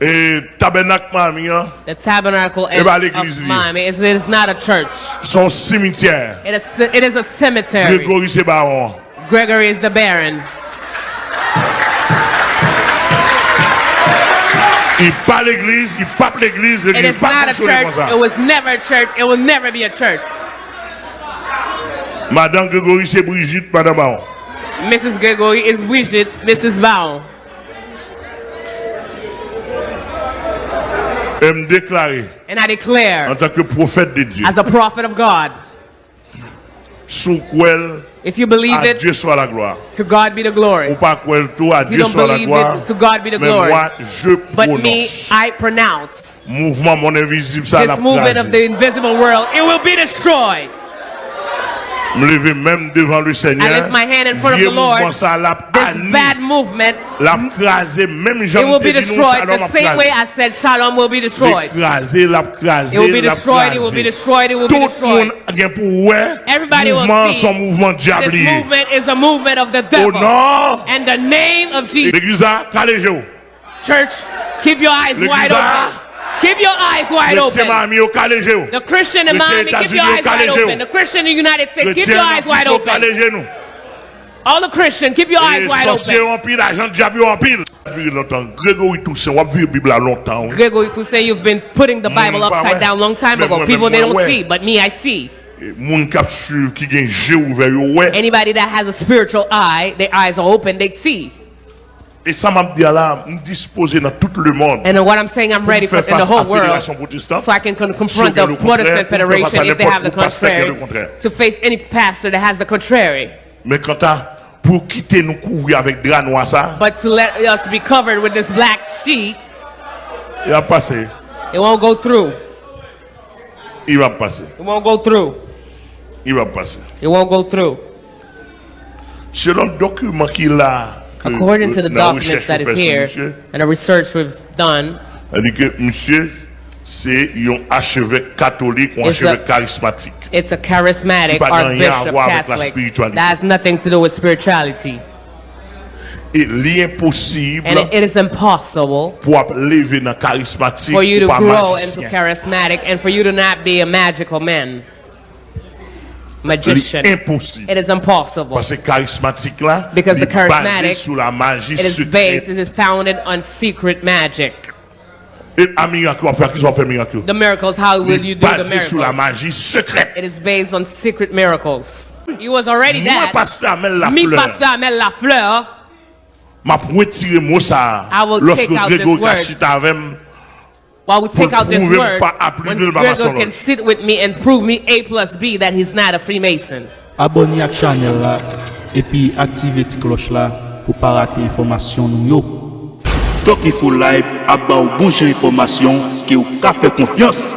The tabernacle of Miami is not a church. Son cimetière. It is a cemetery. Gregory c'est baron. Gregory is the baron. Il pas l'église, il pas l'église. It is not a church. It was never a church. It will never be a church. Madame Gregory c'est Brigitte, Madame Baron. Mrs. Gregory is Brigitte, Mrs. Baron. Me déclarer and I declare en tant que prophète de Dieu, as a prophet of God, if you believe it, Dieu soit la gloire. To God be the glory. Ou pas tout à if you Dieu don't soit la believe gloire. it, to God be the glory. Moi, je but prononce. me, I pronounce Mouvement mon invisible, ça this movement of the invisible world, it will be destroyed. Me lever même devant le Seigneur. I lift my hand in front of the Lord. This bad movement, it will be destroyed the same way I said shalom will be destroyed. It will be destroyed, it will be destroyed, it will be destroyed. Everybody will see this movement is a movement of the devil. And the name of Jesus. Church, keep your eyes wide open. Keep your eyes wide open. The Christian in Miami, keep your eyes wide open. The Christian in the United States, keep your eyes wide open. All the Christians, keep your eyes wide open. Gregory to say you've been putting the Bible upside down a long time ago. People, they don't see, but me, I see. Anybody that has a spiritual eye, their eyes are open, they see. Et ça m'a dit là, me disposer dans tout le monde. And what I'm saying, I'm ready for in the whole world, so I can confront the Protestant Federation if they have the contrary, to face any pastor that has the contrary. Mais quand pour quitter nous couvrir avec drap noir ça. But to let us be covered with this black sheet, il va passer. It won't go through. Il va passer. It won't go through. Il va passer. It won't go through. Selon le document qu'il a. According to the documents that is here and the research we've done, c'est un archevêque catholique ou un archevêque charismatique. It's a charismatic archbishop Catholic. That has nothing to do with spirituality. And it is impossible for you to grow into charismatic and for you to not be a magical man. Magician. It is impossible. Because the charismatic, it is founded on secret magic. The miracles, how will you do the miracles? It is based on secret miracles. He was already dead. Me, Pastè Armel Lafleur, I will take out this word. While we take out this word, when Gregory can sit with me and prove me A plus B that he's not a Freemason. Abonnez à la chaîne là et puis activez la cloche là pour pas rater information nous. Doc-Enfolive a ba ou bon information qui ou ka fait confiance.